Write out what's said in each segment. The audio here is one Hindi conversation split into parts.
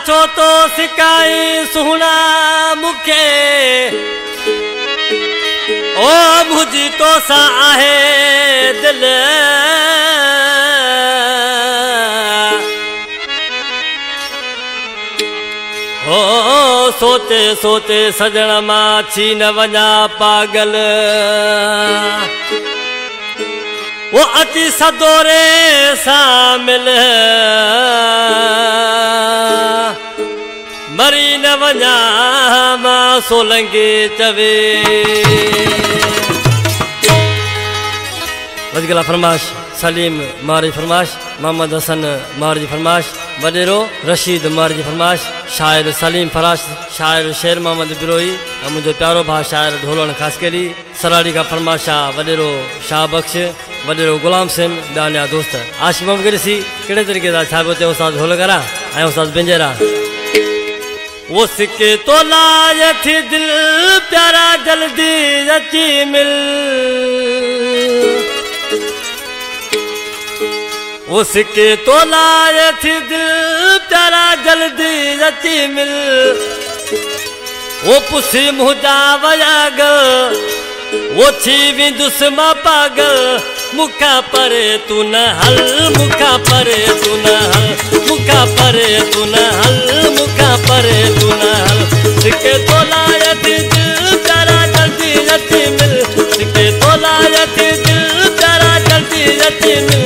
छो तो सिकाई सुहना मुखे ओ मुझी तो सा आहे दिल ओ सोते सोते सजण मां थी न वञा पागल वो अति सदोरे सा मिल मरी न वञा मां सोलंगे चवे वजगला फरमाश सलीम मारी फरमाश मोहम्मद हसन मारी फरमाश वडेरो रशीद मारी फरमाश शायर सलीम फराश शायर शेर मोहम्मद बिरोई मुझे प्यारो भा शायर ढोलन खासकेरी सराड़ी का फरमाशा वडेरो शाह बख्श वडेरो गुलाम सिंह ॿिया दोस्त आशिफ मोहम्मद सी कहिड़े तरीक़े सां छा पियो उस्ताद ढोल करा ऐं उस्ताद बिंजेरा वो सिके तो लाए थी दिल प्यारा जल्दी अची मिल वो सिके तो लाए थी दिल प्यारा जल्दी अची मिल वो पुसी मुझा वयाग वो थी भी दुश्मा पागल मुखा परे तू न हल मुखा परे तू न हल मुखा परे तू न हल मुखा परे तू न हल सिके तो लाए थी दिल प्यारा जल्दी अची मिल सिके तो लाए थी दिल प्यारा जल्दी अची मिल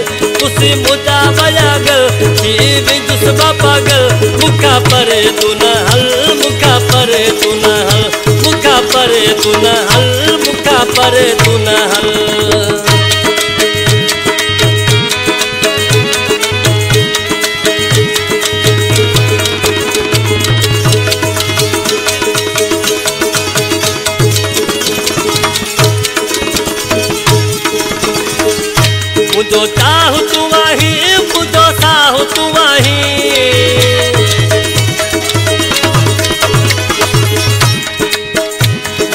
उसी मुझा वयागल थी भी दुश्मा पागल मुखा परे तू न हल मुखा परे तू न हल मुखा परे तू न हल मुखा परे तू न हल मुझो चाहू तू वही मुझो साहू तू वही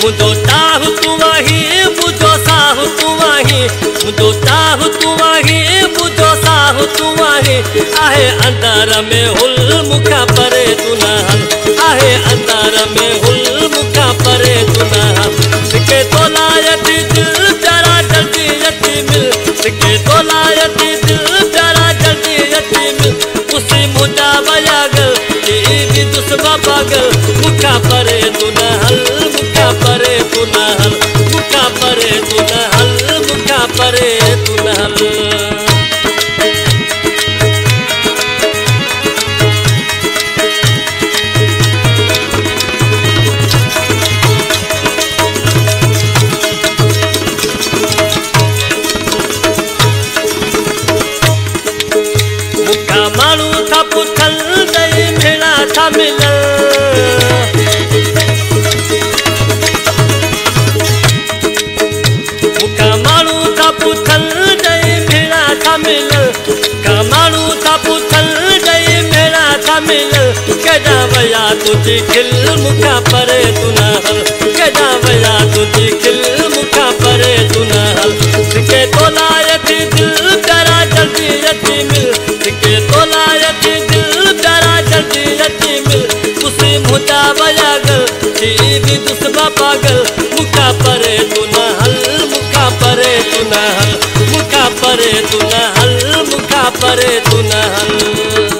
मुझो चाहू तू वही मुझो साहू तू वही मुझो चाहू तू वही मुझो साहू तू वही आहे अंदर में हुल मुखा परे तू न हल आहे अंदर में हुल मुखा परे तू न हल सिके तो लाए दिल प्यारा जल्दी अची मिल सिके तो लाए दिल प्यारा जल्दी अची मिल उसी मुझा वयागल भी दुश्मा पागल मुखा परे तू न हल मुखा परे तू न हल मुखा परे तू न हल मुखा परे तू न हल पुथल दई भेड़ा था मिल मुका मानू था पुथल दई भेड़ा था मिल का मानू था पुथल दई भेड़ा था मिल केदा वया तुझी खिल मुखा परे तू न हल केदा वया तुझी खिल मुखा परे तू न हल सिके तो लाए थी दिल प्यारा जल्दी अची मिल सिके तो लाए थी दिल प्यारा जल्दी अची मिल उसी मुझा वयागल थी भी दुश्मा पागल मुखा परे तू न हल मुखा परे तू न हल मुखा परे तू न हल मुखा परे तू न हल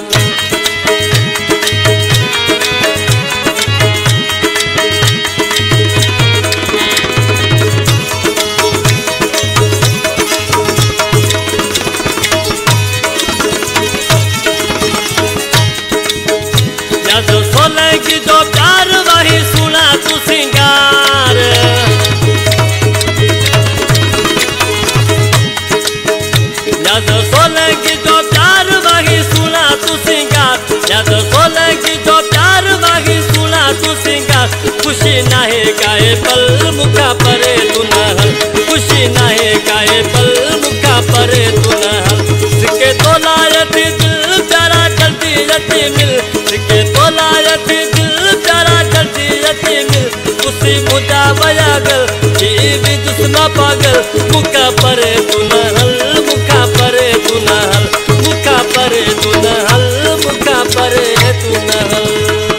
सोलंगी जो प्यार वही सुना तू सिंगार याद सोलंगी जो प्यार वही सुना तू सिंगार याद सोलंगी जो प्यार वही सुना तू सिंगार खुशी नाहे गाए पल मुखा परे तू न हल खुशी नाहे गाए पल मुखा परे तू न हल सिके तो लाए दिल प्यारा जल्दी अची मिल सिके तो लाए दिल प्यारा जल्दी अची मिल उसी मुझा वयागल थी भी दुश्मा पागल मुखा परे तू न हल मुखा परे तू न हल मुखा परे तू न हल मुखा परे तू न हल।